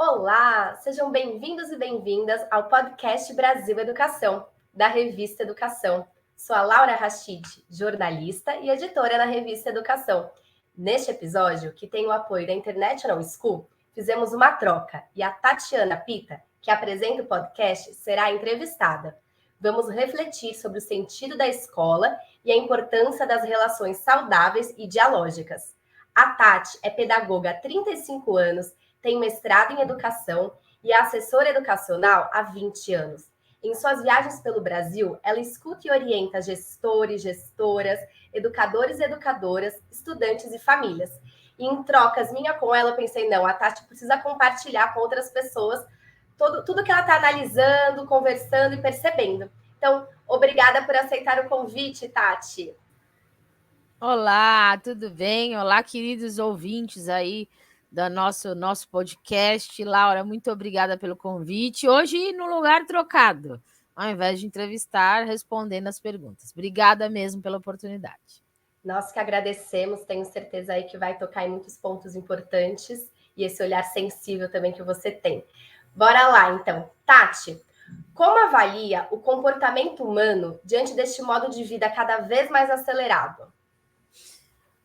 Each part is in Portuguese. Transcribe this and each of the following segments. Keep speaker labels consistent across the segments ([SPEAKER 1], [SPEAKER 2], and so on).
[SPEAKER 1] Olá, sejam bem-vindos e bem-vindas ao podcast Brasil Educação, da revista Educação. Sou a Laura Rachid, jornalista e editora na revista Educação. Neste episódio, que tem o apoio da International School, fizemos uma troca e a Tatiana Pita, que apresenta o podcast, será entrevistada. Vamos refletir sobre o sentido da escola e a importância das relações saudáveis e dialógicas. A Tati é pedagoga há 35 anos, tem mestrado em educação e é assessora educacional há 20 anos. Em suas viagens pelo Brasil, ela escuta e orienta gestores, gestoras, educadores e educadoras, estudantes e famílias. E em trocas minha com ela, eu pensei, não, a Tati precisa compartilhar com outras pessoas tudo que ela está analisando, conversando e percebendo. Então, obrigada por aceitar o convite, Tati.
[SPEAKER 2] Olá, tudo bem? Olá, queridos ouvintes aí do nosso podcast. Laura, muito obrigada pelo convite. Hoje, no lugar trocado, ao invés de entrevistar, respondendo as perguntas. Obrigada mesmo pela oportunidade.
[SPEAKER 1] Nós que agradecemos, tenho certeza aí que vai tocar em muitos pontos importantes e esse olhar sensível também que você tem. Bora lá, então. Tati, como avalia o comportamento humano diante deste modo de vida cada vez mais acelerado?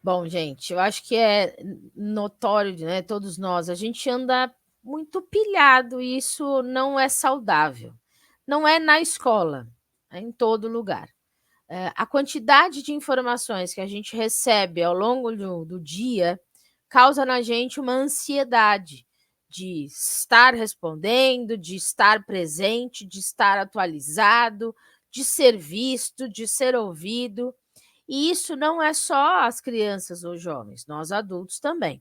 [SPEAKER 2] Bom, gente, eu acho que é notório, né, todos nós, a gente anda muito pilhado e isso não é saudável. Não é na escola, é em todo lugar. A quantidade de informações que a gente recebe ao longo do dia causa na gente uma ansiedade de estar respondendo, de estar presente, de estar atualizado, de ser visto, de ser ouvido. E isso não é só as crianças ou jovens, nós adultos também.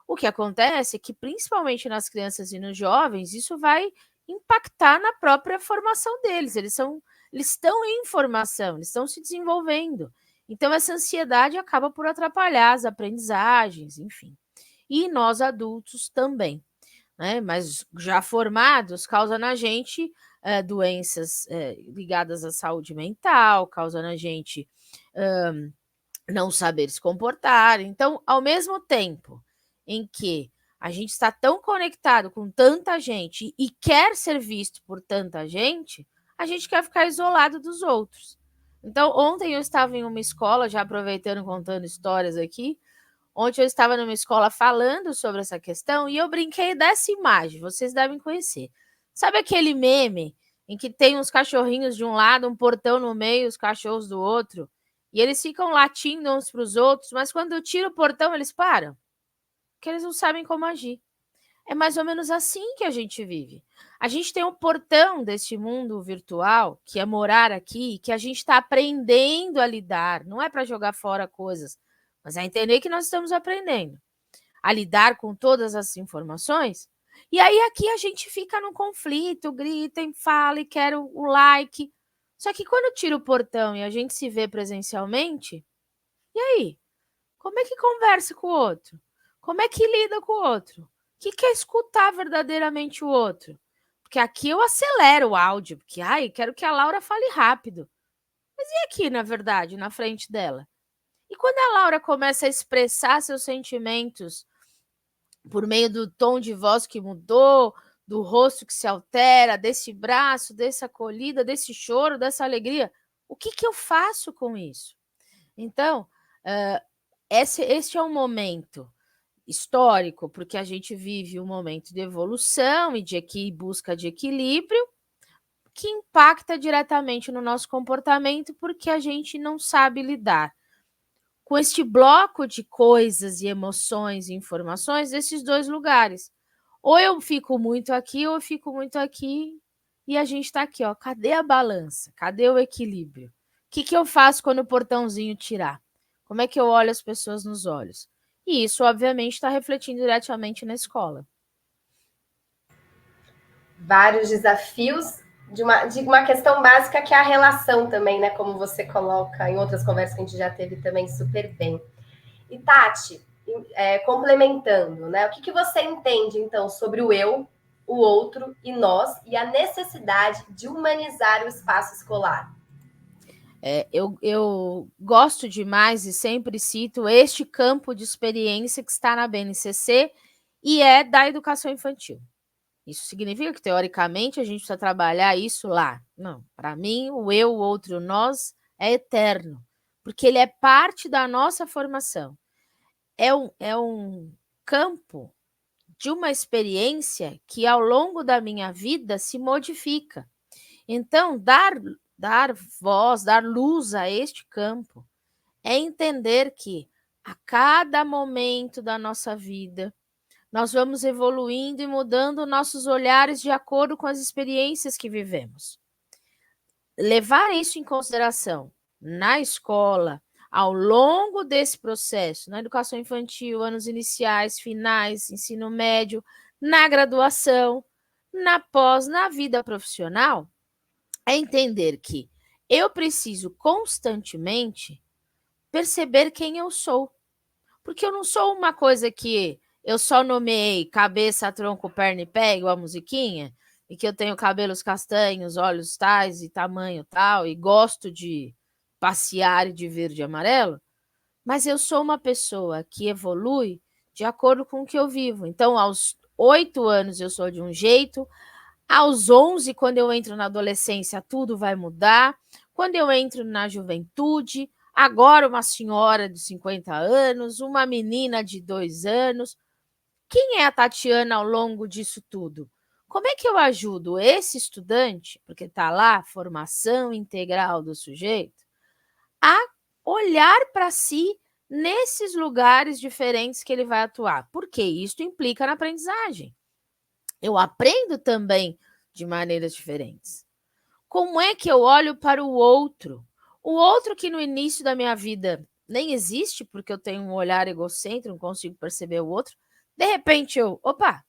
[SPEAKER 2] O que acontece é que, principalmente nas crianças e nos jovens, isso vai impactar na própria formação deles. Eles estão em formação, eles estão se desenvolvendo. Então, essa ansiedade acaba por atrapalhar as aprendizagens, enfim. E nós adultos também, né? Mas já formados, causa na gente doenças ligadas à saúde mental, causa na gente não saber se comportar. Então, ao mesmo tempo em que a gente está tão conectado com tanta gente e quer ser visto por tanta gente, a gente quer ficar isolado dos outros. Então, ontem eu estava em uma escola, já aproveitando, contando histórias aqui, ontem eu estava numa escola falando sobre essa questão e eu brinquei dessa imagem, vocês devem conhecer. Sabe aquele meme em que tem uns cachorrinhos de um lado, um portão no meio, os cachorros do outro, e eles ficam latindo uns para os outros, mas quando eu tiro o portão, eles param? Porque eles não sabem como agir. É mais ou menos assim que a gente vive. A gente tem um portão deste mundo virtual, que é morar aqui, que a gente está aprendendo a lidar. Não é para jogar fora coisas, mas é entender que nós estamos aprendendo a lidar com todas as informações. E aí aqui a gente fica no conflito, grita, fala e quer o like. Só que quando tira o portão e a gente se vê presencialmente, e aí? Como é que conversa com o outro? Como é que lida com o outro? O que é escutar verdadeiramente o outro? Porque aqui eu acelero o áudio, porque quero que a Laura fale rápido. Mas e aqui, na verdade, na frente dela? E quando a Laura começa a expressar seus sentimentos por meio do tom de voz que mudou, do rosto que se altera, desse braço, dessa acolhida, desse choro, dessa alegria, o que eu faço com isso? Então, este é um momento histórico, porque a gente vive um momento de evolução e de busca de equilíbrio, que impacta diretamente no nosso comportamento, porque a gente não sabe lidar com este bloco de coisas e emoções e informações desses dois lugares. Ou eu fico muito aqui, ou eu fico muito aqui, e a gente está aqui, ó. Cadê a balança? Cadê o equilíbrio? O que eu faço quando o portãozinho tirar? Como é que eu olho as pessoas nos olhos? E isso, obviamente, está refletindo diretamente na escola.
[SPEAKER 1] Vários desafios de uma questão básica que é a relação também, né? Como você coloca em outras conversas que a gente já teve também super bem. E Tati, complementando, né? O que você entende, então, sobre o eu, o outro e nós, e a necessidade de humanizar o espaço escolar?
[SPEAKER 2] Eu gosto demais e sempre cito este campo de experiência que está na BNCC e é da educação infantil. Isso significa que, teoricamente, a gente precisa trabalhar isso lá. Não, para mim, o eu, o outro, o nós é eterno, porque ele é parte da nossa formação. É um campo de uma experiência que, ao longo da minha vida, se modifica. Então, dar voz, dar luz a este campo é entender que, a cada momento da nossa vida, nós vamos evoluindo e mudando nossos olhares de acordo com as experiências que vivemos. Levar isso em consideração na escola, ao longo desse processo, na educação infantil, anos iniciais, finais, ensino médio, na graduação, na pós, na vida profissional, é entender que eu preciso constantemente perceber quem eu sou. Porque eu não sou uma coisa que eu só nomeei cabeça, tronco, perna e pé, igual a musiquinha, e que eu tenho cabelos castanhos, olhos tais e tamanho tal, e gosto de passear e de verde e amarelo, mas eu sou uma pessoa que evolui de acordo com o que eu vivo. Então, aos 8 anos eu sou de um jeito, aos 11, quando eu entro na adolescência, tudo vai mudar. Quando eu entro na juventude, agora uma senhora de 50 anos, uma menina de 2 anos. Quem é a Tatiana ao longo disso tudo? Como é que eu ajudo esse estudante, porque está lá, formação integral do sujeito, a olhar para si nesses lugares diferentes que ele vai atuar? Porque isso implica na aprendizagem. Eu aprendo também de maneiras diferentes. Como é que eu olho para o outro? O outro que no início da minha vida nem existe, porque eu tenho um olhar egocêntrico, não consigo perceber o outro. De repente opa,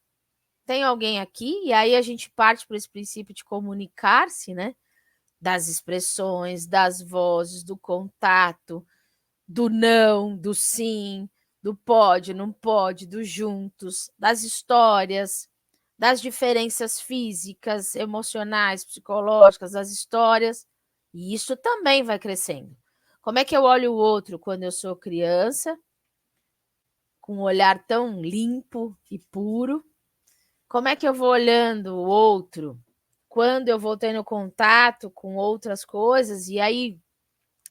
[SPEAKER 2] tem alguém aqui, e aí a gente parte para esse princípio de comunicar-se, né? Das expressões, das vozes, do contato, do não, do sim, do pode, não pode, do juntos, das histórias, das diferenças físicas, emocionais, psicológicas, das histórias, e isso também vai crescendo. Como é que eu olho o outro quando eu sou criança, com um olhar tão limpo e puro? Como é que eu vou olhando o outro quando eu vou tendo contato com outras coisas? E aí,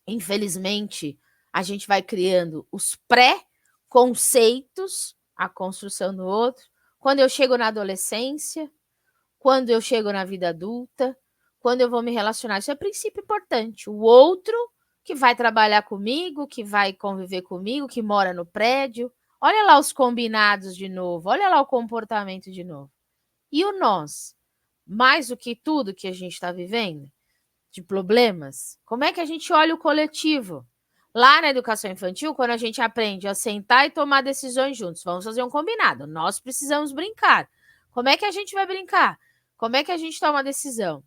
[SPEAKER 2] infelizmente, a gente vai criando os pré-conceitos, a construção do outro. Quando eu chego na adolescência, quando eu chego na vida adulta, quando eu vou me relacionar. Isso é princípio importante. O outro que vai trabalhar comigo, que vai conviver comigo, que mora no prédio. Olha lá os combinados de novo, olha lá o comportamento de novo. E o nós, mais do que tudo que a gente está vivendo, de problemas, como é que a gente olha o coletivo? Lá na educação infantil, quando a gente aprende a sentar e tomar decisões juntos, vamos fazer um combinado. Nós precisamos brincar. Como é que a gente vai brincar? Como é que a gente toma uma decisão?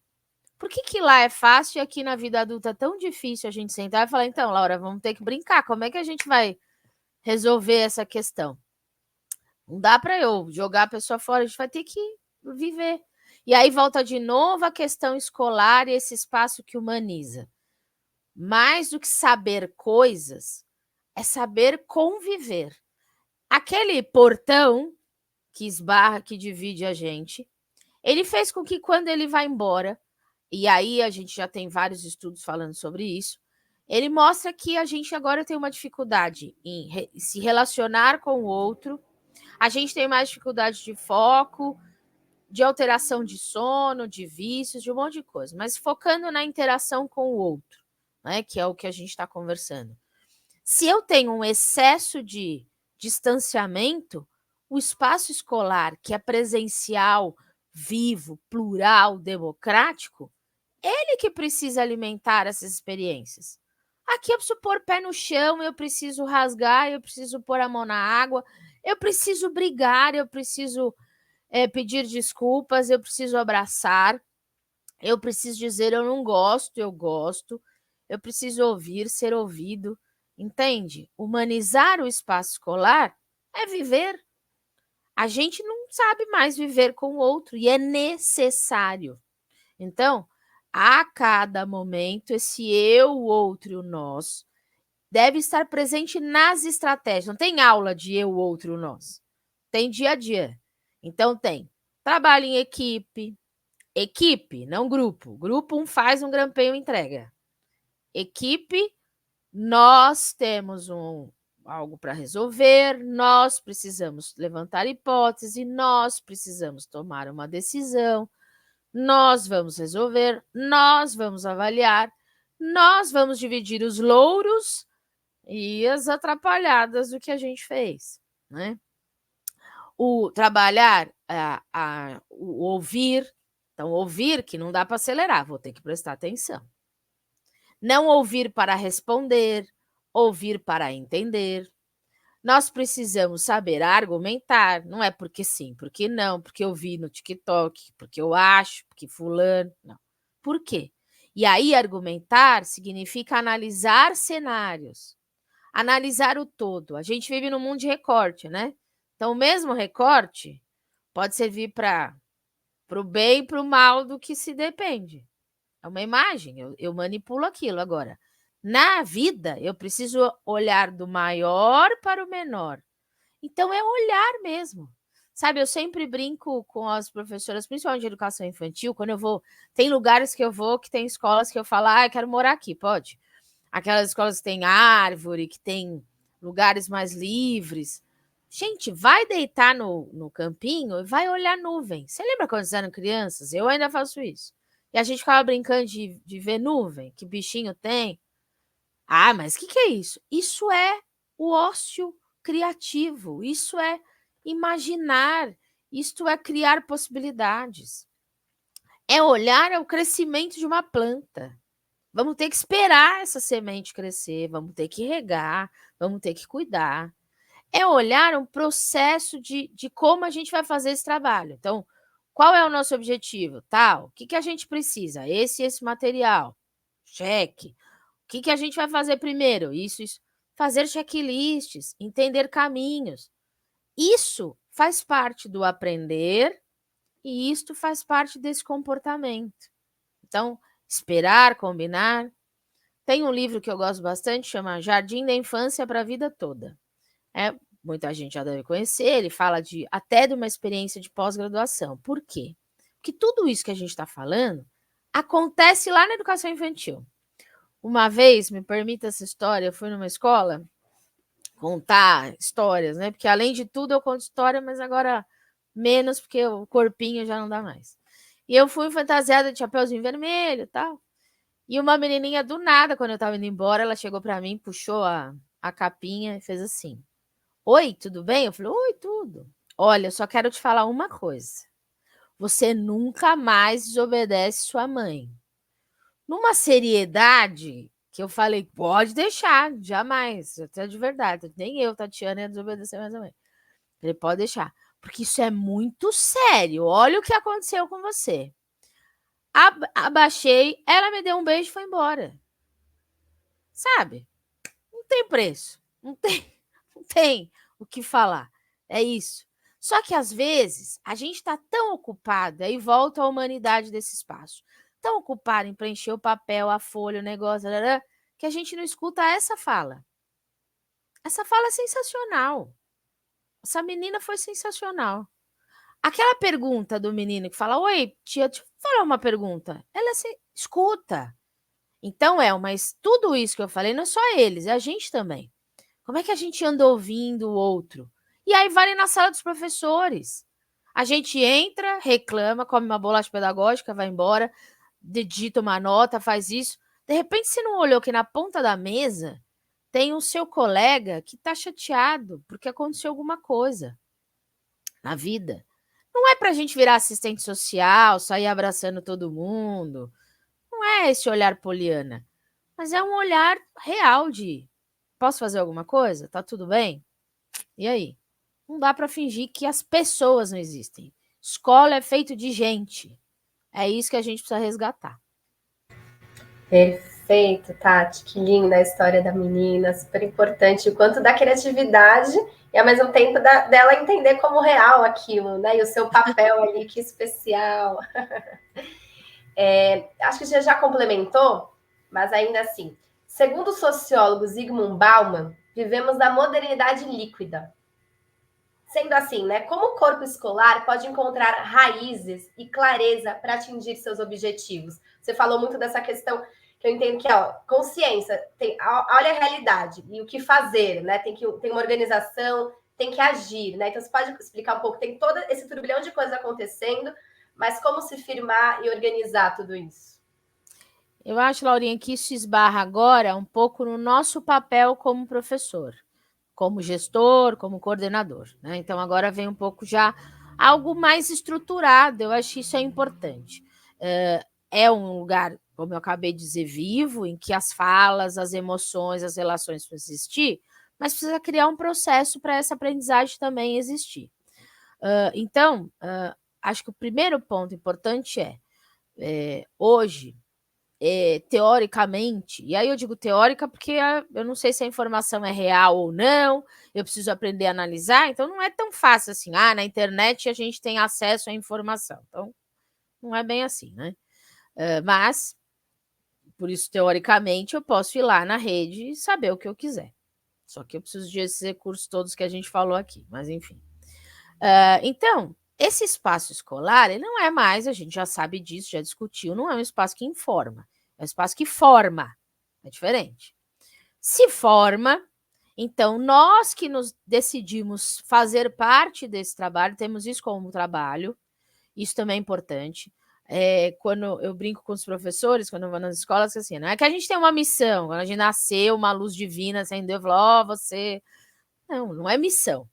[SPEAKER 2] Por que lá é fácil e aqui na vida adulta é tão difícil a gente sentar e falar, então, Laura, vamos ter que brincar. Como é que a gente vai resolver essa questão? Não dá para eu jogar a pessoa fora, a gente vai ter que viver. E aí volta de novo a questão escolar e esse espaço que humaniza. Mais do que saber coisas, é saber conviver. Aquele portão que esbarra, que divide a gente, ele fez com que quando ele vai embora, e aí a gente já tem vários estudos falando sobre isso, ele mostra que a gente agora tem uma dificuldade em se relacionar com o outro, a gente tem mais dificuldade de foco, de alteração de sono, de vícios, de um monte de coisa, mas focando na interação com o outro, né, que é o que a gente está conversando. Se eu tenho um excesso de distanciamento, o espaço escolar, que é presencial, vivo, plural, democrático, ele que precisa alimentar essas experiências. Aqui eu preciso pôr pé no chão, eu preciso rasgar, eu preciso pôr a mão na água, eu preciso brigar, eu preciso pedir desculpas, eu preciso abraçar, eu preciso dizer eu não gosto, eu gosto, eu preciso ouvir, ser ouvido, entende? Humanizar o espaço escolar é viver. A gente não sabe mais viver com o outro e é necessário. Então, a cada momento, esse eu, o outro e o nós deve estar presente nas estratégias. Não tem aula de eu, o outro e o nós. Tem dia a dia. Então, tem trabalho em equipe. Equipe, não grupo. Grupo, um faz, um grampeio entrega. Equipe, nós temos algo para resolver, nós precisamos levantar hipótese, nós precisamos tomar uma decisão, nós vamos resolver, nós vamos avaliar, nós vamos dividir os louros e as atrapalhadas do que a gente fez, né? O trabalhar, o ouvir. Então, ouvir que não dá para acelerar, vou ter que prestar atenção. Não ouvir para responder, ouvir para entender. Nós precisamos saber argumentar, não é porque sim, porque não, porque eu vi no TikTok, porque eu acho, porque fulano, não. Por quê? E aí argumentar significa analisar cenários, analisar o todo. A gente vive num mundo de recorte, né? Então, o mesmo recorte pode servir para o bem e para o mal do que se depende. É uma imagem, eu manipulo aquilo. Agora, na vida, eu preciso olhar do maior para o menor. Então, é olhar mesmo. Sabe, eu sempre brinco com as professoras, principalmente de educação infantil, quando eu vou... Tem lugares que eu vou, que tem escolas que eu falo, eu quero morar aqui, pode? Aquelas escolas que tem árvore, que tem lugares mais livres. Gente, vai deitar no campinho e vai olhar nuvem. Você lembra quando vocês eram crianças? Eu ainda faço isso. E a gente ficava brincando de ver nuvem, que bichinho tem. Ah, mas o que é isso? Isso é o ócio criativo, isso é imaginar, isto é criar possibilidades. É olhar o crescimento de uma planta. Vamos ter que esperar essa semente crescer, vamos ter que regar, vamos ter que cuidar. É olhar um processo de como a gente vai fazer esse trabalho. Então, qual é o nosso objetivo? Tal. O que a gente precisa? Esse material. Cheque. O que a gente vai fazer primeiro? Isso. Fazer checklists, entender caminhos. Isso faz parte do aprender e isto faz parte desse comportamento. Então, esperar, combinar. Tem um livro que eu gosto bastante, chama Jardim da Infância para a Vida Toda. Muita gente já deve conhecer, ele fala até de uma experiência de pós-graduação. Por quê? Porque tudo isso que a gente está falando acontece lá na educação infantil. Uma vez, me permita essa história, eu fui numa escola contar histórias, né? Porque além de tudo eu conto história, mas agora menos, porque o corpinho já não dá mais. E eu fui fantasiada de chapeuzinho vermelho e tal. E uma menininha do nada, quando eu estava indo embora, ela chegou para mim, puxou a capinha e fez assim: oi, tudo bem? Eu falei, oi, tudo. Olha, eu só quero te falar uma coisa. Você nunca mais desobedece sua mãe. Numa seriedade que eu falei, pode deixar, jamais. Até de verdade. Nem eu, Tatiana, ia desobedecer mais a mãe. Ele pode deixar. Porque isso é muito sério. Olha o que aconteceu com você. Abaixei, ela me deu um beijo e foi embora. Sabe? Não tem preço. Não tem o que falar. É isso. Só que, às vezes, a gente está tão ocupada, e volta à humanidade desse espaço, tão ocupada em preencher o papel, a folha, o negócio, que a gente não escuta essa fala. Essa fala é sensacional. Essa menina foi sensacional. Aquela pergunta do menino que fala, oi, tia, deixa eu falar uma pergunta. Ela se escuta. Então, mas tudo isso que eu falei não é só eles, é a gente também. Como é que a gente anda ouvindo o outro? E aí vai na sala dos professores. A gente entra, reclama, come uma bolacha pedagógica, vai embora, digita uma nota, faz isso. De repente, você não olhou que na ponta da mesa tem o seu colega que está chateado porque aconteceu alguma coisa na vida. Não é para a gente virar assistente social, sair abraçando todo mundo. Não é esse olhar poliana. Mas é um olhar real de posso fazer alguma coisa? Tá tudo bem? E aí? Não dá para fingir que as pessoas não existem. Escola é feito de gente. É isso que a gente precisa resgatar.
[SPEAKER 1] Perfeito, Tati. Que linda a história da menina, super importante. O quanto da criatividade e, ao mesmo tempo, dela entender como real aquilo, né? E o seu papel ali, que especial. Acho que você já complementou, mas ainda assim. Segundo o sociólogo Zygmunt Bauman, vivemos na modernidade líquida. sendo assim, né? Como o corpo escolar pode encontrar raízes e clareza para atingir seus objetivos? Você falou muito dessa questão que eu entendo que é consciência, olha a realidade e o que fazer, né? Tem uma organização, tem que agir, né? Então você pode explicar um pouco, tem todo esse turbilhão de coisas acontecendo, mas como se firmar e organizar tudo isso?
[SPEAKER 2] Eu acho, Laurinha, que isso esbarra agora um pouco no nosso papel como professor, como gestor, como coordenador, né? Então agora vem um pouco já algo mais estruturado, eu acho que isso é importante. É um lugar, como eu acabei de dizer, vivo, em que as falas, as emoções, as relações precisam existir, mas precisa criar um processo para essa aprendizagem também existir. Então, acho que o primeiro ponto importante hoje, teoricamente, e aí eu digo teórica porque eu não sei se a informação é real ou não, eu preciso aprender a analisar, então não é tão fácil assim, na internet a gente tem acesso à informação, então não é bem assim, né? Mas, por isso, teoricamente, eu posso ir lá na rede e saber o que eu quiser. Só que eu preciso desses recursos todos que a gente falou aqui, mas enfim. Então, esse espaço escolar, ele não é mais, a gente já sabe disso, já discutiu, não é um espaço que informa, é um espaço que forma, é diferente. Se forma, então nós que nos decidimos fazer parte desse trabalho, temos isso como trabalho, isso também é importante. Quando eu brinco com os professores, quando eu vou nas escolas, assim, não é que a gente tem uma missão, quando a gente nasceu, uma luz divina acendeu e falou, você... Não é missão,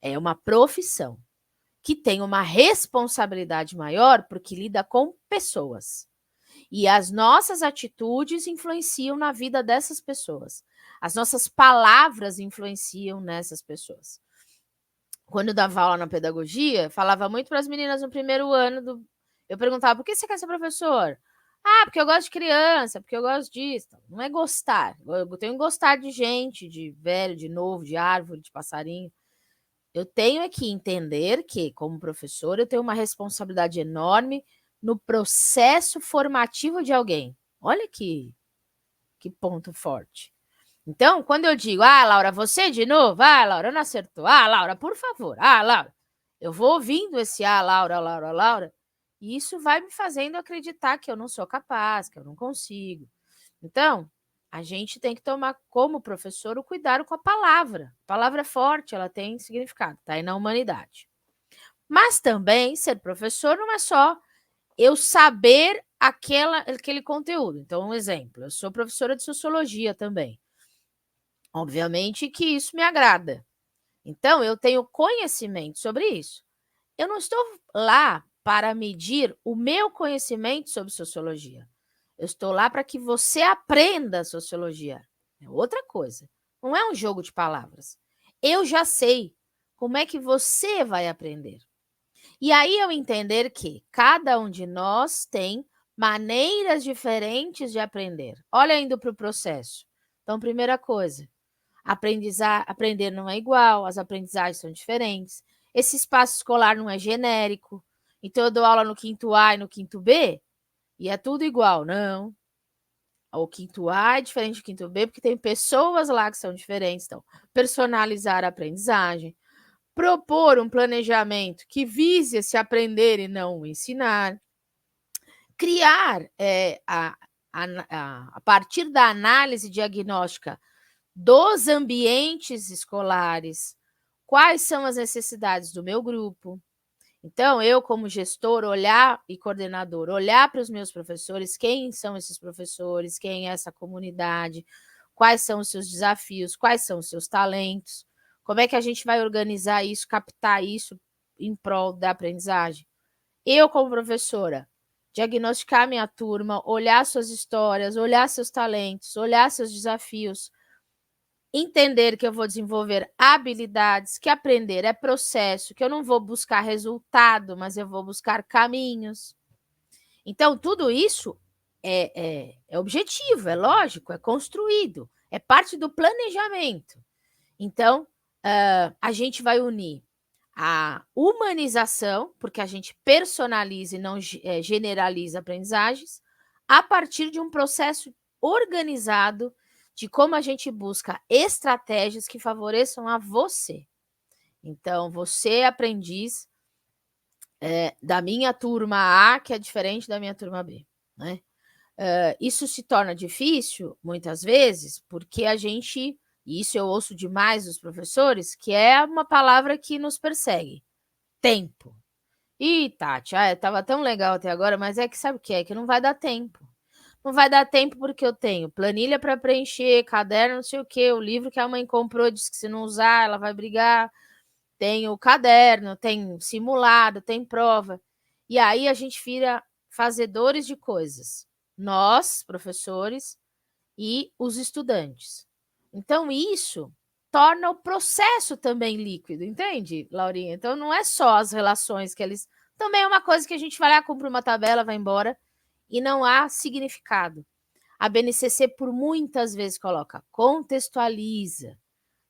[SPEAKER 2] é uma profissão que tem uma responsabilidade maior porque lida com pessoas. E as nossas atitudes influenciam na vida dessas pessoas. As nossas palavras influenciam nessas pessoas. Quando eu dava aula na pedagogia, falava muito para as meninas no primeiro ano. Eu perguntava, por que você quer ser professor? Porque eu gosto de criança, porque eu gosto disso. Não é gostar. Eu tenho que gostar de gente, de velho, de novo, de árvore, de passarinho. Eu tenho que entender que, como professor, eu tenho uma responsabilidade enorme no processo formativo de alguém. Olha que ponto forte. Então, quando eu digo, Laura, você de novo? Laura, não acertou. Laura, por favor. Laura. Eu vou ouvindo esse Laura, Laura, Laura, e isso vai me fazendo acreditar que eu não sou capaz, que eu não consigo. Então, a gente tem que tomar, como professor, o cuidado com a palavra. A palavra é forte, ela tem significado, está aí na humanidade. Mas também, ser professor não é só eu saber aquele conteúdo. Então, um exemplo, eu sou professora de sociologia também. Obviamente que isso me agrada. Então, eu tenho conhecimento sobre isso. Eu não estou lá para medir o meu conhecimento sobre sociologia. Eu estou lá para que você aprenda sociologia. É outra coisa. Não é um jogo de palavras. Eu já sei como é que você vai aprender. E aí eu entender que cada um de nós tem maneiras diferentes de aprender. Olha indo para o processo. Então, primeira coisa, aprender não é igual, as aprendizagens são diferentes. Esse espaço escolar não é genérico. Então, eu dou aula no quinto A e no quinto B e é tudo igual. Não. O quinto A é diferente do quinto B, porque tem pessoas lá que são diferentes. Então, personalizar a aprendizagem, propor um planejamento que vise se aprender e não ensinar, criar a partir da análise diagnóstica dos ambientes escolares, quais são as necessidades do meu grupo. Então, eu, como gestor, olhar e coordenador, olhar para os meus professores, quem são esses professores, quem é essa comunidade, quais são os seus desafios, quais são os seus talentos, como é que a gente vai organizar isso, captar isso em prol da aprendizagem. Eu, como professora, diagnosticar minha turma, olhar suas histórias, olhar seus talentos, olhar seus desafios, entender que eu vou desenvolver habilidades, que aprender é processo, que eu não vou buscar resultado, mas eu vou buscar caminhos. Então, tudo isso é objetivo, é lógico, é construído, é parte do planejamento. Então, a gente vai unir a humanização, porque a gente personaliza e não generaliza aprendizagens, a partir de um processo organizado de como a gente busca estratégias que favoreçam a você. Então, você é aprendiz da minha turma A, que é diferente da minha turma B, né? Isso se torna difícil, muitas vezes, porque a gente, e isso eu ouço demais dos professores, que é uma palavra que nos persegue: tempo. Ih, Tati, estava tão legal até agora, mas é que sabe o que é? Que não vai dar tempo. Não vai dar tempo porque eu tenho planilha para preencher, caderno, não sei o quê, o livro que a mãe comprou, disse que se não usar, ela vai brigar. Tem o caderno, tem simulado, tem prova. E aí a gente vira fazedores de coisas. Nós, professores, e os estudantes. Então, isso torna o processo também líquido, entende, Laurinha? Então, não é só as relações que eles... Também é uma coisa que a gente vai lá, cumpre uma tabela, vai embora, e não há significado. A BNCC, por muitas vezes, coloca contextualiza,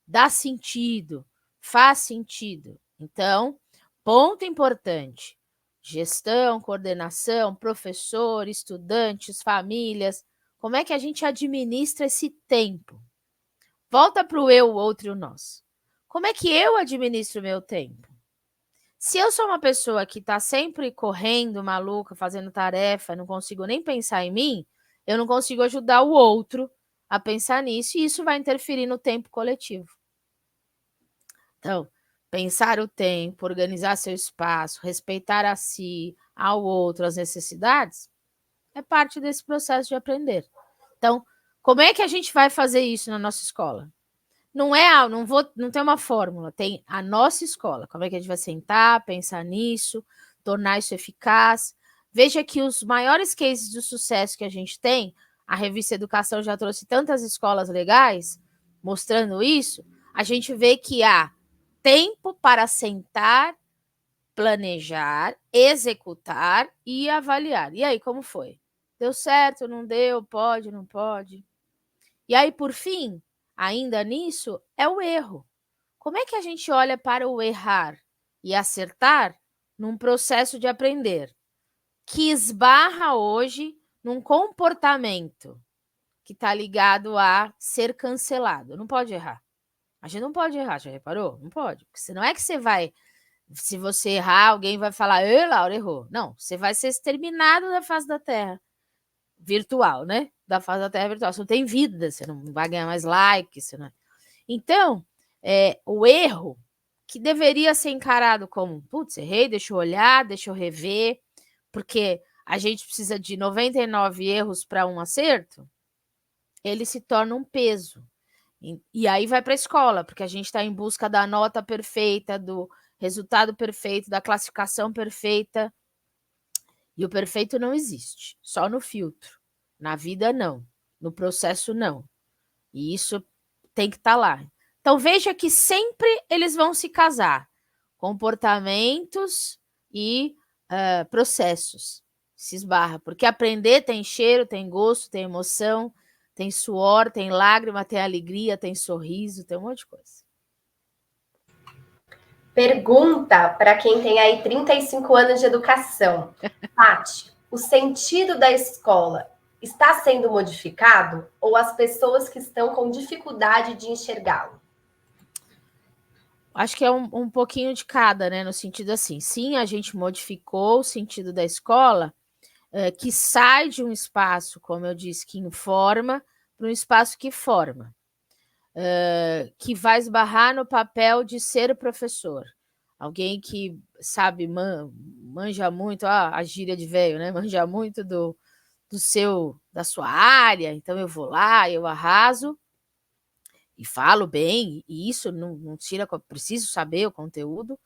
[SPEAKER 2] dá sentido, faz sentido. Então, ponto importante: gestão, coordenação, professor, estudantes, famílias. Como é que a gente administra esse tempo? Volta para o eu, o outro e o nós. Como é que eu administro o meu tempo? Se eu sou uma pessoa que está sempre correndo, maluca, fazendo tarefa, não consigo nem pensar em mim, eu não consigo ajudar o outro a pensar nisso, e isso vai interferir no tempo coletivo. Então, pensar o tempo, organizar seu espaço, respeitar a si, ao outro, as necessidades, é parte desse processo de aprender. Então, como é que a gente vai fazer isso na nossa escola? Não tem uma fórmula, tem a nossa escola. Como é que a gente vai sentar, pensar nisso, tornar isso eficaz? Veja que os maiores cases de sucesso que a gente tem, a revista Educação já trouxe tantas escolas legais mostrando isso, a gente vê que há tempo para sentar, planejar, executar e avaliar. E aí, como foi? Deu certo, não deu, pode, não pode? E aí, por fim, ainda nisso, é o erro. Como é que a gente olha para o errar e acertar num processo de aprender que esbarra hoje num comportamento que está ligado a ser cancelado? Não pode errar. A gente não pode errar, já reparou? Não pode. Porque senão é que você vai... Se você errar, alguém vai falar: "Ei, Laura, errou". Não, você vai ser exterminado da face da Terra. Virtual, né? Da face da Terra virtual. Você não tem vida, você não vai ganhar mais likes. Você não... Então, o erro, que deveria ser encarado como: putz, errei, deixa eu olhar, deixa eu rever, porque a gente precisa de 99 erros para um acerto, ele se torna um peso. E aí vai para a escola, porque a gente está em busca da nota perfeita, do resultado perfeito, da classificação perfeita. E o perfeito não existe, só no filtro. Na vida, não. No processo, não. E isso tem que estar lá. Então, veja que sempre eles vão se casar. Comportamentos e processos. Se esbarra. Porque aprender tem cheiro, tem gosto, tem emoção, tem suor, tem lágrima, tem alegria, tem sorriso, tem um monte de coisa.
[SPEAKER 1] Pergunta para quem tem aí 35 anos de educação. Tati, o sentido da escola está sendo modificado ou as pessoas que estão com dificuldade de enxergá-lo?
[SPEAKER 2] Acho que é um pouquinho de cada, né? No sentido assim, sim, a gente modificou o sentido da escola, que sai de um espaço, como eu disse, que informa, para um espaço que forma, que vai esbarrar no papel de ser o professor. Alguém que sabe, manja muito, a gíria de velho, né? Manja muito da sua área, então eu vou lá, eu arraso e falo bem, e isso não tira, preciso saber o conteúdo,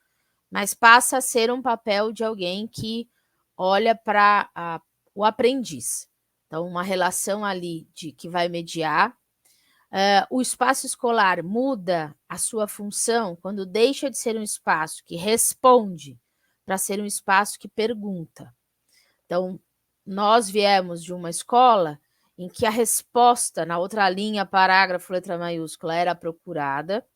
[SPEAKER 2] mas passa a ser um papel de alguém que olha para o aprendiz. Então, uma relação ali que vai mediar. O espaço escolar muda a sua função quando deixa de ser um espaço que responde para ser um espaço que pergunta. Então, nós viemos de uma escola em que a resposta, na outra linha, parágrafo, letra maiúscula, era procurada,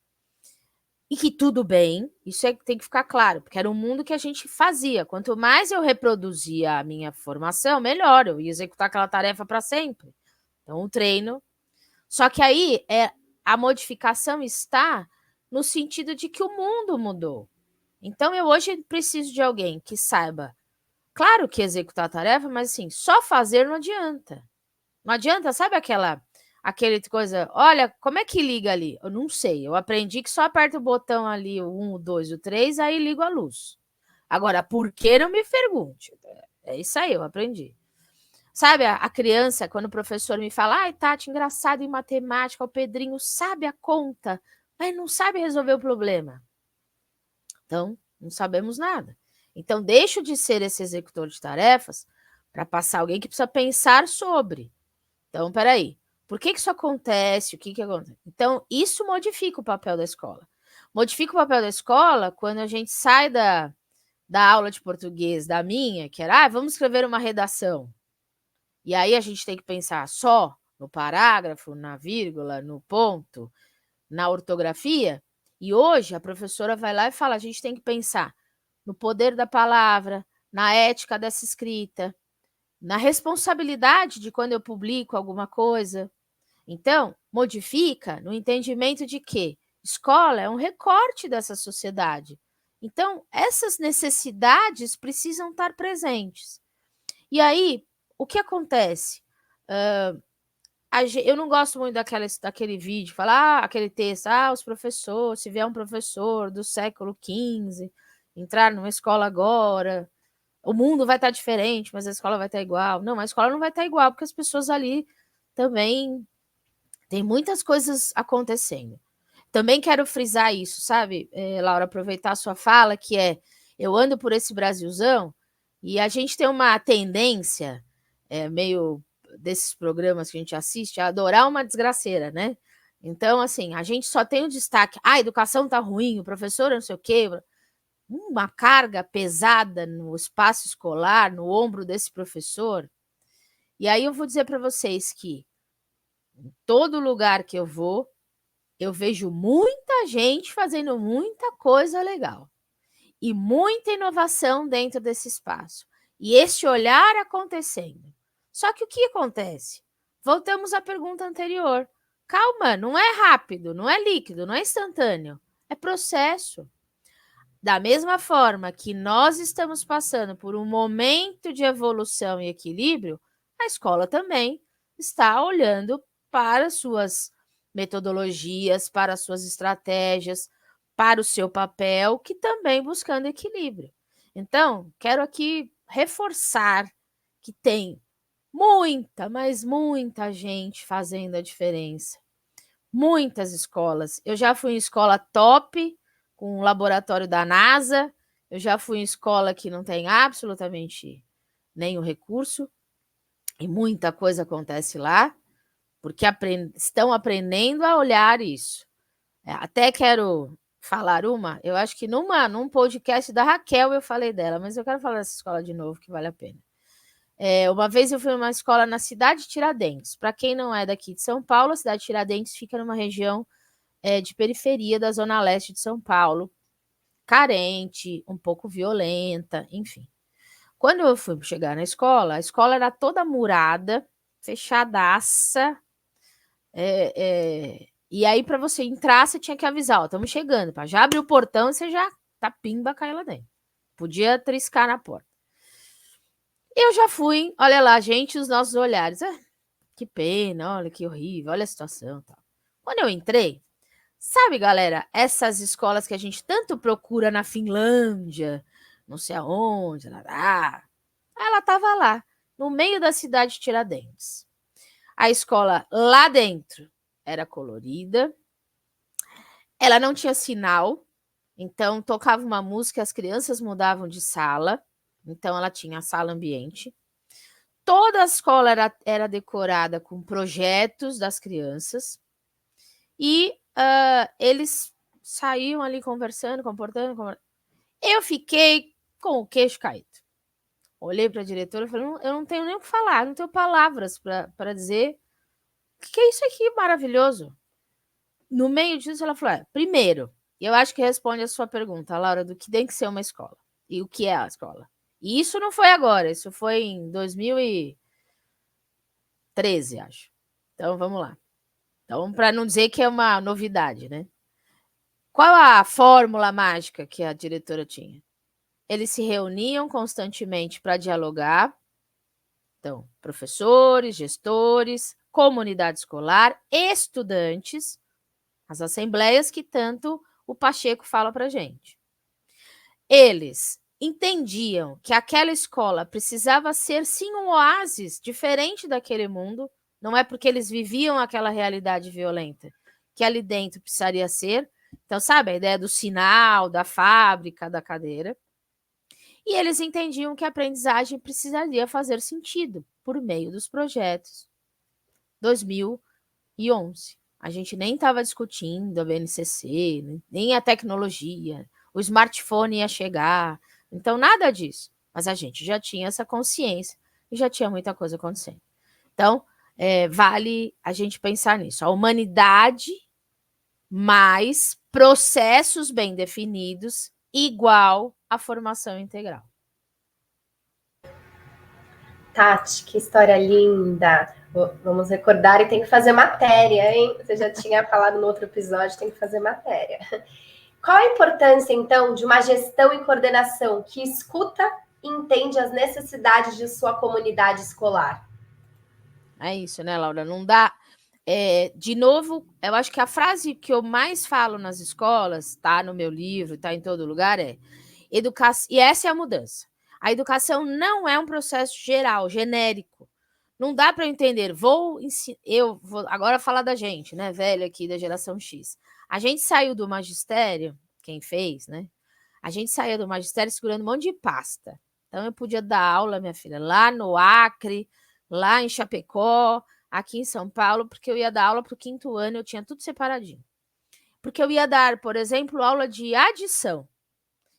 [SPEAKER 2] e que tudo bem, isso tem que ficar claro, porque era um mundo que a gente fazia. Quanto mais eu reproduzia a minha formação, melhor, eu ia executar aquela tarefa para sempre. Então, o treino. Só que aí a modificação está no sentido de que o mundo mudou. Então, eu hoje preciso de alguém que saiba, claro que executar a tarefa, mas assim, só fazer não adianta. Não adianta, sabe aquele coisa, olha, como é que liga ali? Eu não sei, eu aprendi que só aperta o botão ali, o 1, o 2, o 3, aí ligo a luz. Agora, por que não me pergunte? É isso aí, eu aprendi. Sabe, a criança, quando o professor me fala, ai, Tati, engraçado em matemática, o Pedrinho sabe a conta, mas não sabe resolver o problema. Então, não sabemos nada. Então, deixo de ser esse executor de tarefas para passar alguém que precisa pensar sobre. Então, peraí, por que isso acontece? O que acontece? Então, isso modifica o papel da escola. Modifica o papel da escola quando a gente sai da aula de português da minha, que era, vamos escrever uma redação. E aí a gente tem que pensar só no parágrafo, na vírgula, no ponto, na ortografia. E hoje a professora vai lá e fala, a gente tem que pensar no poder da palavra, na ética dessa escrita, na responsabilidade de quando eu publico alguma coisa. Então, modifica no entendimento de que escola é um recorte dessa sociedade. Então, essas necessidades precisam estar presentes. E aí, o que acontece? Eu não gosto muito daquele vídeo, falar aquele texto, os professores, se vier um professor do século XV, entrar numa escola agora, o mundo vai estar diferente, mas a escola vai estar igual. Não, a escola não vai estar igual, porque as pessoas ali também tem muitas coisas acontecendo. Também quero frisar isso, sabe, Laura, aproveitar a sua fala, que eu ando por esse Brasilzão e a gente tem uma tendência, meio desses programas que a gente assiste, a adorar uma desgraceira, né? Então, assim, a gente só tem o destaque, a educação tá ruim, o professor não sei o quê, uma carga pesada no espaço escolar, no ombro desse professor. E aí eu vou dizer para vocês que em todo lugar que eu vou, eu vejo muita gente fazendo muita coisa legal e muita inovação dentro desse espaço. E esse olhar acontecendo. Só que o que acontece? Voltamos à pergunta anterior. Calma, não é rápido, não é líquido, não é instantâneo. É processo. Da mesma forma que nós estamos passando por um momento de evolução e equilíbrio, a escola também está olhando para suas metodologias, para suas estratégias, para o seu papel, que também buscando equilíbrio. Então, quero aqui reforçar que tem muita, mas muita gente fazendo a diferença. Muitas escolas. Eu já fui em escola top, com um laboratório da NASA. Eu já fui em escola que não tem absolutamente nenhum recurso. E muita coisa acontece lá, porque estão aprendendo a olhar isso. Até quero falar eu acho que num podcast da Raquel eu falei dela, mas eu quero falar dessa escola de novo, que vale a pena. Uma vez eu fui numa escola na cidade de Tiradentes. Para quem não é daqui de São Paulo, a cidade de Tiradentes fica numa região de periferia da zona leste de São Paulo, carente, um pouco violenta, enfim. Quando eu fui chegar na escola, a escola era toda murada, fechadaça, e aí para você entrar, você tinha que avisar, estamos chegando, para já abrir o portão, você já tá pimba, caiu lá dentro. Podia triscar na porta. Eu já fui, olha lá, gente, os nossos olhares. Que pena, olha que horrível, olha a situação. Tal. Quando eu entrei, sabe, galera, essas escolas que a gente tanto procura na Finlândia, não sei aonde, ela estava lá, no meio da cidade de Tiradentes. A escola lá dentro era colorida, ela não tinha sinal, então tocava uma música, as crianças mudavam de sala, então ela tinha a sala ambiente. Toda a escola era decorada com projetos das crianças e eles saíam ali conversando, comportando. Eu fiquei com o queixo caído. Olhei para a diretora e falei, eu não tenho nem o que falar, não tenho palavras para dizer o que é isso aqui maravilhoso. No meio disso, ela falou, primeiro, eu acho que responde a sua pergunta, Laura, do que tem que ser uma escola e o que é a escola. E isso não foi agora, isso foi em 2013, acho. Então, vamos lá. Então, para não dizer que é uma novidade, né? Qual a fórmula mágica que a diretora tinha? Eles se reuniam constantemente para dialogar. Então, professores, gestores, comunidade escolar, estudantes, as assembleias que tanto o Pacheco fala para a gente. Eles entendiam que aquela escola precisava ser, sim, um oásis diferente daquele mundo. Não é porque eles viviam aquela realidade violenta que ali dentro precisaria ser. Então, sabe, a ideia do sinal, da fábrica, da cadeira. E eles entendiam que a aprendizagem precisaria fazer sentido por meio dos projetos. 2011. A gente nem estava discutindo a BNCC, nem a tecnologia, o smartphone ia chegar, então nada disso. Mas a gente já tinha essa consciência e já tinha muita coisa acontecendo. Então, vale a gente pensar nisso. A humanidade mais processos bem definidos igual à formação integral.
[SPEAKER 1] Tati, que história linda. Vamos recordar e tem que fazer matéria, hein? Você já tinha falado no outro episódio, tem que fazer matéria. Qual a importância, então, de uma gestão e coordenação que escuta e entende as necessidades de sua comunidade escolar?
[SPEAKER 2] É isso, né, Laura? Não dá. De novo, eu acho que a frase que eu mais falo nas escolas, tá no meu livro, tá em todo lugar, é educação. E essa é a mudança. A educação não é um processo geral, genérico. Não dá para eu entender. Eu vou agora falar da gente, né, velho aqui da geração X. A gente saiu do magistério, quem fez, né? A gente saía do magistério segurando um monte de pasta. Então eu podia dar aula, minha filha, lá no Acre, lá em Chapecó, aqui em São Paulo, porque eu ia dar aula para o 5º ano, eu tinha tudo separadinho. Porque eu ia dar, por exemplo, aula de adição.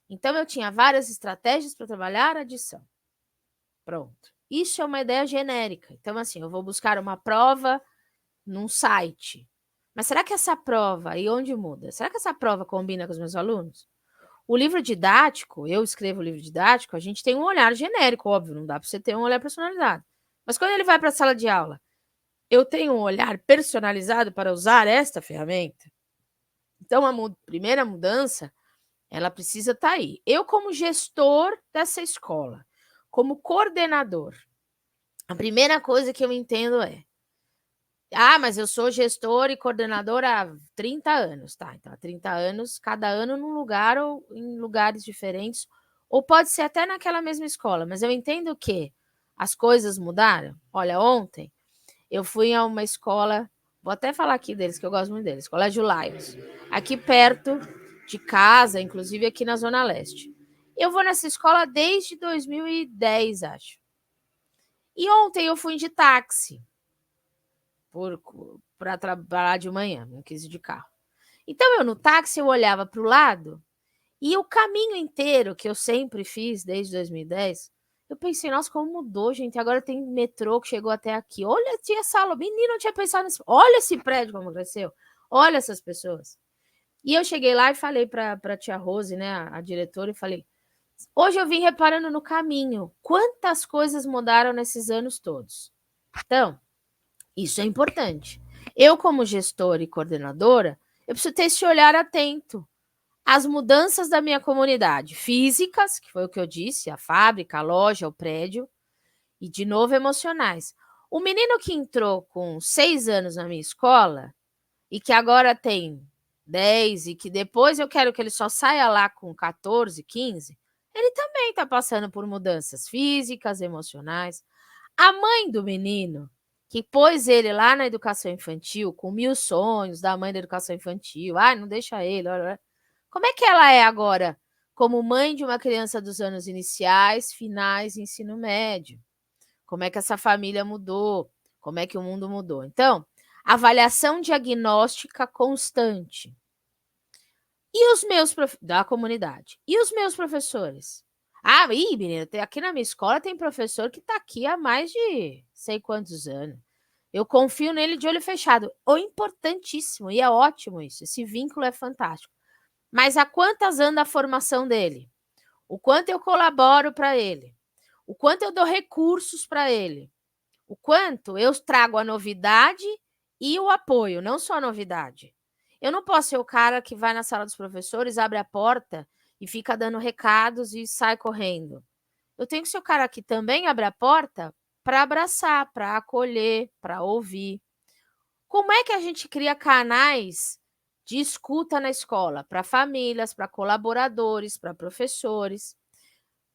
[SPEAKER 2] Então eu tinha várias estratégias para trabalhar a adição. Pronto. Isso é uma ideia genérica. Então, assim, eu vou buscar uma prova num site. Mas será que essa prova, e onde muda? Será que essa prova combina com os meus alunos? O livro didático, eu escrevo o livro didático, a gente tem um olhar genérico, óbvio, não dá para você ter um olhar personalizado. Mas quando ele vai para a sala de aula, eu tenho um olhar personalizado para usar esta ferramenta. Então, a primeira mudança, ela precisa estar aí. Eu, como gestor dessa escola, como coordenador, a primeira coisa que eu entendo é: mas eu sou gestor e coordenador há 30 anos, tá? Então, há 30 anos, cada ano num lugar ou em lugares diferentes, ou pode ser até naquela mesma escola, mas eu entendo que as coisas mudaram. Olha, ontem eu fui a uma escola, vou até falar aqui deles, que eu gosto muito deles, Colégio Laios, aqui perto de casa, inclusive aqui na Zona Leste. Eu vou nessa escola desde 2010, acho. E ontem eu fui de táxi para trabalhar de manhã, não quis ir de carro. Então, eu no táxi, eu olhava para o lado e o caminho inteiro que eu sempre fiz desde 2010, eu pensei, nossa, como mudou, gente. Agora tem metrô que chegou até aqui. Olha, tinha sala. Menino, eu tinha pensado nisso. Olha esse prédio como cresceu. Olha essas pessoas. E eu cheguei lá e falei para a tia Rose, né, a diretora, e falei, hoje eu vim reparando no caminho. Quantas coisas mudaram nesses anos todos. Então, isso é importante. Eu, como gestora e coordenadora, eu preciso ter esse olhar atento às mudanças da minha comunidade, físicas, que foi o que eu disse, a fábrica, a loja, o prédio, e, de novo, emocionais. O menino que entrou com 6 anos na minha escola e que agora tem 10 e que depois eu quero que ele só saia lá com 14, 15, ele também está passando por mudanças físicas, emocionais. A mãe do menino que pôs ele lá na educação infantil, com 1000 sonhos da mãe da educação infantil, não deixa ele, como é que ela é agora, como mãe de uma criança dos anos iniciais, finais, ensino médio? Como é que essa família mudou? Como é que o mundo mudou? Então, avaliação diagnóstica constante. E os meus da comunidade? E os meus professores? Menina, aqui na minha escola tem professor que está aqui há mais de sei quantos anos. Eu confio nele de olho fechado. Importantíssimo, e é ótimo isso. Esse vínculo é fantástico. Mas há quantas anda a formação dele? O quanto eu colaboro para ele? O quanto eu dou recursos para ele? O quanto eu trago a novidade e o apoio, não só a novidade. Eu não posso ser o cara que vai na sala dos professores, abre a porta e fica dando recados e sai correndo. Eu tenho que ser o cara que também abre a porta para abraçar, para acolher, para ouvir. Como é que a gente cria canais de escuta na escola para famílias, para colaboradores, para professores?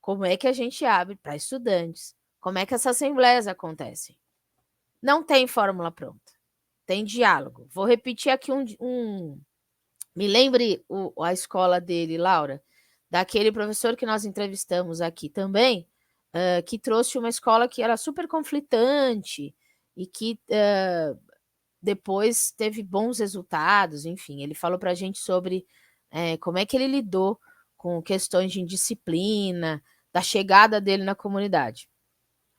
[SPEAKER 2] Como é que a gente abre para estudantes? Como é que essas assembleias acontecem? Não tem fórmula pronta, tem diálogo. Vou repetir aqui me lembre a escola dele, Laura, daquele professor que nós entrevistamos aqui também, que trouxe uma escola que era super conflitante e que depois teve bons resultados, enfim, ele falou para a gente sobre como é que ele lidou com questões de indisciplina, da chegada dele na comunidade.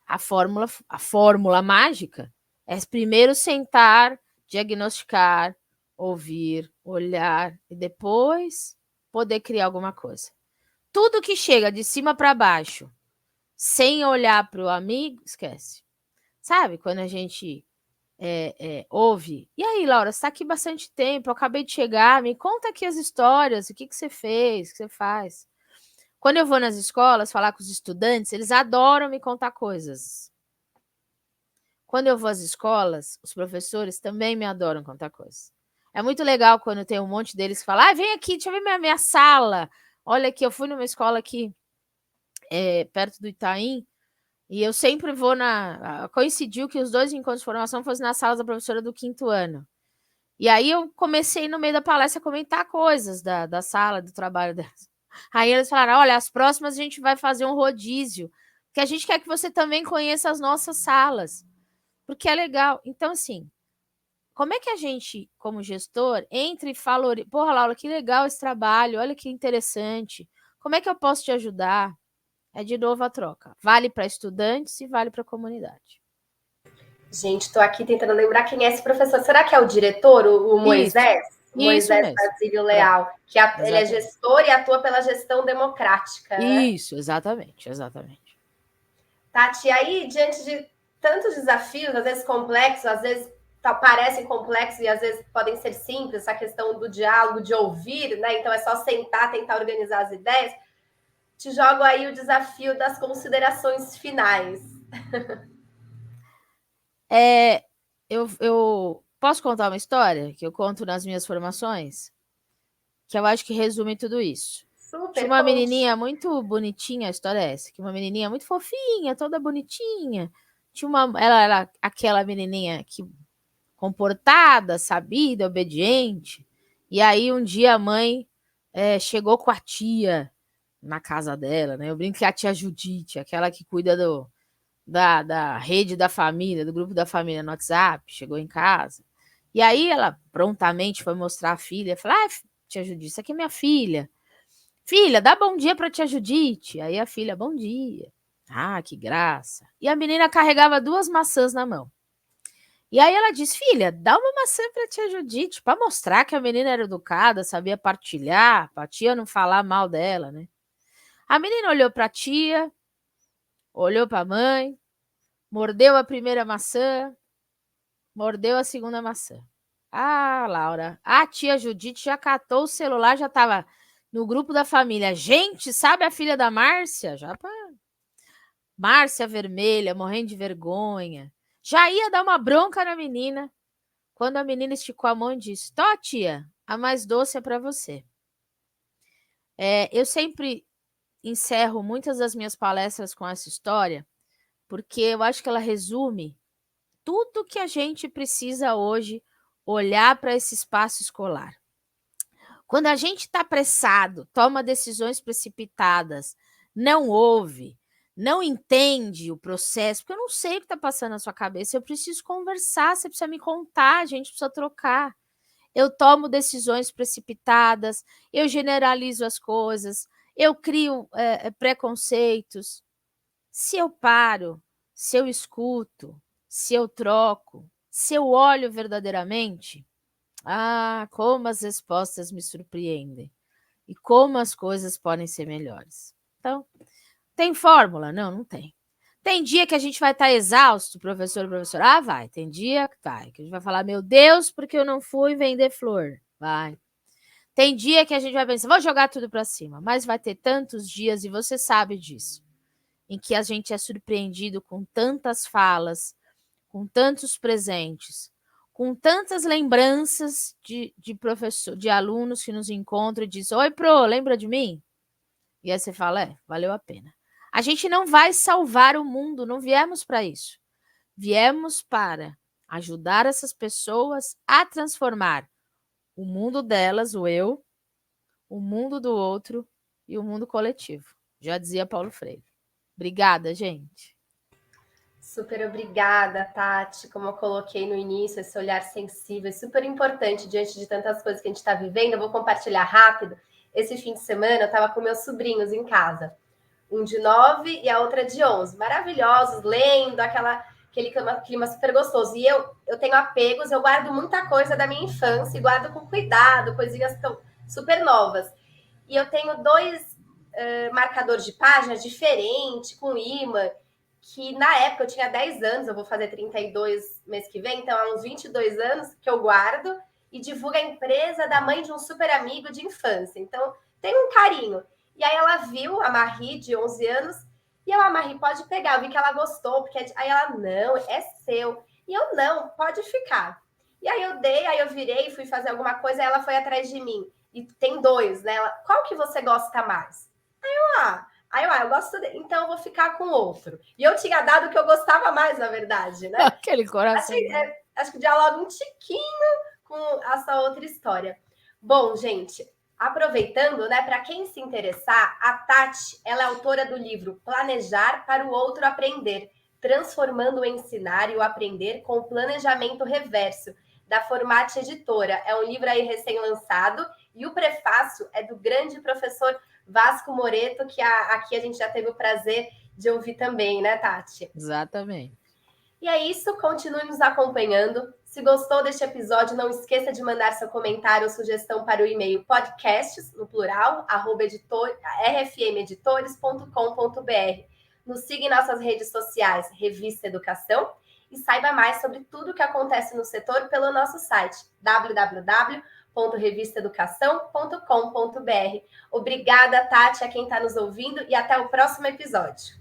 [SPEAKER 2] A fórmula mágica é primeiro sentar, diagnosticar, ouvir, olhar e depois poder criar alguma coisa. Tudo que chega de cima para baixo, sem olhar para o amigo, esquece. Sabe, quando a gente ouve. E aí, Laura, você está aqui bastante tempo, eu acabei de chegar, me conta aqui as histórias, o que você fez, o que você faz. Quando eu vou nas escolas falar com os estudantes, eles adoram me contar coisas. Quando eu vou às escolas, os professores também me adoram contar coisas. É muito legal quando tem um monte deles que falam, vem aqui, deixa eu ver minha sala. Olha aqui, eu fui numa escola aqui, perto do Itaim, e eu sempre vou coincidiu que os 2 encontros de formação fossem na sala da professora do 5º ano. E aí eu comecei, no meio da palestra, a comentar coisas da sala, do trabalho delas. Aí eles falaram, olha, as próximas a gente vai fazer um rodízio, que a gente quer que você também conheça as nossas salas, porque é legal. Então, assim, como é que a gente, como gestor, entra e fala, porra, Laura, que legal esse trabalho, olha que interessante, como é que eu posso te ajudar? É de novo a troca. Vale para estudantes e vale para a comunidade.
[SPEAKER 1] Gente, estou aqui tentando lembrar quem é esse professor. Será que é o diretor, o Moisés? Moisés Basílio Leal, que ele é gestor e atua pela gestão democrática, né?
[SPEAKER 2] Isso, exatamente.
[SPEAKER 1] Tati, aí, diante de tantos desafios, às vezes complexos, às vezes parecem complexos e às vezes podem ser simples, essa questão do diálogo, de ouvir, né? Então é só sentar, tentar organizar as ideias. Te jogo aí o desafio das considerações finais.
[SPEAKER 2] Eu posso contar uma história que eu conto nas minhas formações? Que eu acho que resume tudo isso.
[SPEAKER 1] Super,
[SPEAKER 2] tinha uma menininha muito bonitinha, a história é essa, que uma menininha muito fofinha, toda bonitinha. Ela era aquela menininha que comportada, sabida, obediente. E aí um dia a mãe chegou com a tia na casa dela, né? Eu brinco que é a tia Judite, aquela que cuida da rede da família, do grupo da família no WhatsApp, chegou em casa. E aí ela prontamente foi mostrar a filha, falou, tia Judite, isso aqui é minha filha. Filha, dá bom dia para tia Judite. Aí a filha, bom dia. Ah, que graça. E a menina carregava 2 maçãs na mão. E aí ela disse, filha, dá uma maçã para tia Judite, para mostrar que a menina era educada, sabia partilhar, para a tia não falar mal dela, né? A menina olhou para a tia, olhou para a mãe, mordeu a primeira maçã, mordeu a segunda maçã. Ah, Laura, a tia Judite já catou o celular, já estava no grupo da família. Gente, sabe a filha da Márcia? Márcia vermelha, morrendo de vergonha. Já ia dar uma bronca na menina, quando a menina esticou a mão e disse, tó, tia, a mais doce é para você. Eu sempre encerro muitas das minhas palestras com essa história, porque eu acho que ela resume tudo que a gente precisa hoje olhar para esse espaço escolar. Quando a gente está apressado, toma decisões precipitadas, não ouve, não entende o processo, porque eu não sei o que está passando na sua cabeça, eu preciso conversar, você precisa me contar, a gente precisa trocar. Eu tomo decisões precipitadas, eu generalizo as coisas, eu crio preconceitos. Se eu paro, se eu escuto, se eu troco, se eu olho verdadeiramente, como as respostas me surpreendem e como as coisas podem ser melhores. Então, tem fórmula? Não tem. Tem dia que a gente vai estar exausto, professor. Vai. Tem dia que vai, que a gente vai falar, meu Deus, porque eu não fui vender flor. Vai. Tem dia que a gente vai pensar, vou jogar tudo para cima, mas vai ter tantos dias, e você sabe disso, em que a gente é surpreendido com tantas falas, com tantos presentes, com tantas lembranças de professor, de alunos que nos encontram e dizem, oi, pro, lembra de mim? E aí você fala, valeu a pena. A gente não vai salvar o mundo, não viemos para isso. Viemos para ajudar essas pessoas a transformar o mundo delas, o eu, o mundo do outro e o mundo coletivo. Já dizia Paulo Freire. Obrigada, gente.
[SPEAKER 1] Super obrigada, Tati. Como eu coloquei no início, esse olhar sensível é super importante diante de tantas coisas que a gente está vivendo. Eu vou compartilhar rápido. Esse fim de semana eu estava com meus sobrinhos em casa. Um de 9 e a outra de 11. Maravilhosos, lendo, aquele clima super gostoso. E eu tenho apegos, eu guardo muita coisa da minha infância e guardo com cuidado, coisinhas super novas. E eu tenho 2 marcadores de página diferentes, com imã, que na época eu tinha 10 anos, eu vou fazer 32 mês que vem, então há uns 22 anos que eu guardo e divulga a empresa da mãe de um super amigo de infância. Então, tem um carinho. E aí ela viu a Marie, de 11 anos, e eu, a Marie, pode pegar. Eu vi que ela gostou, porque aí ela, não, é seu. E eu, não, pode ficar. E aí eu dei, aí eu virei, fui fazer alguma coisa, aí ela foi atrás de mim. E tem 2, né? Ela, qual que você gosta mais? Eu gosto dele, então eu vou ficar com outro. E eu tinha dado o que eu gostava mais, na verdade, né?
[SPEAKER 2] Aquele coração.
[SPEAKER 1] Acho que dialoga um tiquinho com essa outra história. Bom, gente, aproveitando, né, para quem se interessar, a Tati, ela é autora do livro Planejar para o Outro Aprender, transformando o ensinar e o aprender com o planejamento reverso, da Formate Editora. É um livro aí recém-lançado e o prefácio é do grande professor Vasco Moreto, que aqui a gente já teve o prazer de ouvir também, né, Tati?
[SPEAKER 2] Exatamente.
[SPEAKER 1] E é isso, continue nos acompanhando. Se gostou deste episódio, não esqueça de mandar seu comentário ou sugestão para o e-mail podcasts, no plural, @rfmeditores.com.br. Nos siga em nossas redes sociais, Revista Educação, e saiba mais sobre tudo o que acontece no setor pelo nosso site, www.revistaeducação.com.br. Obrigada, Tati, a quem está nos ouvindo, e até o próximo episódio.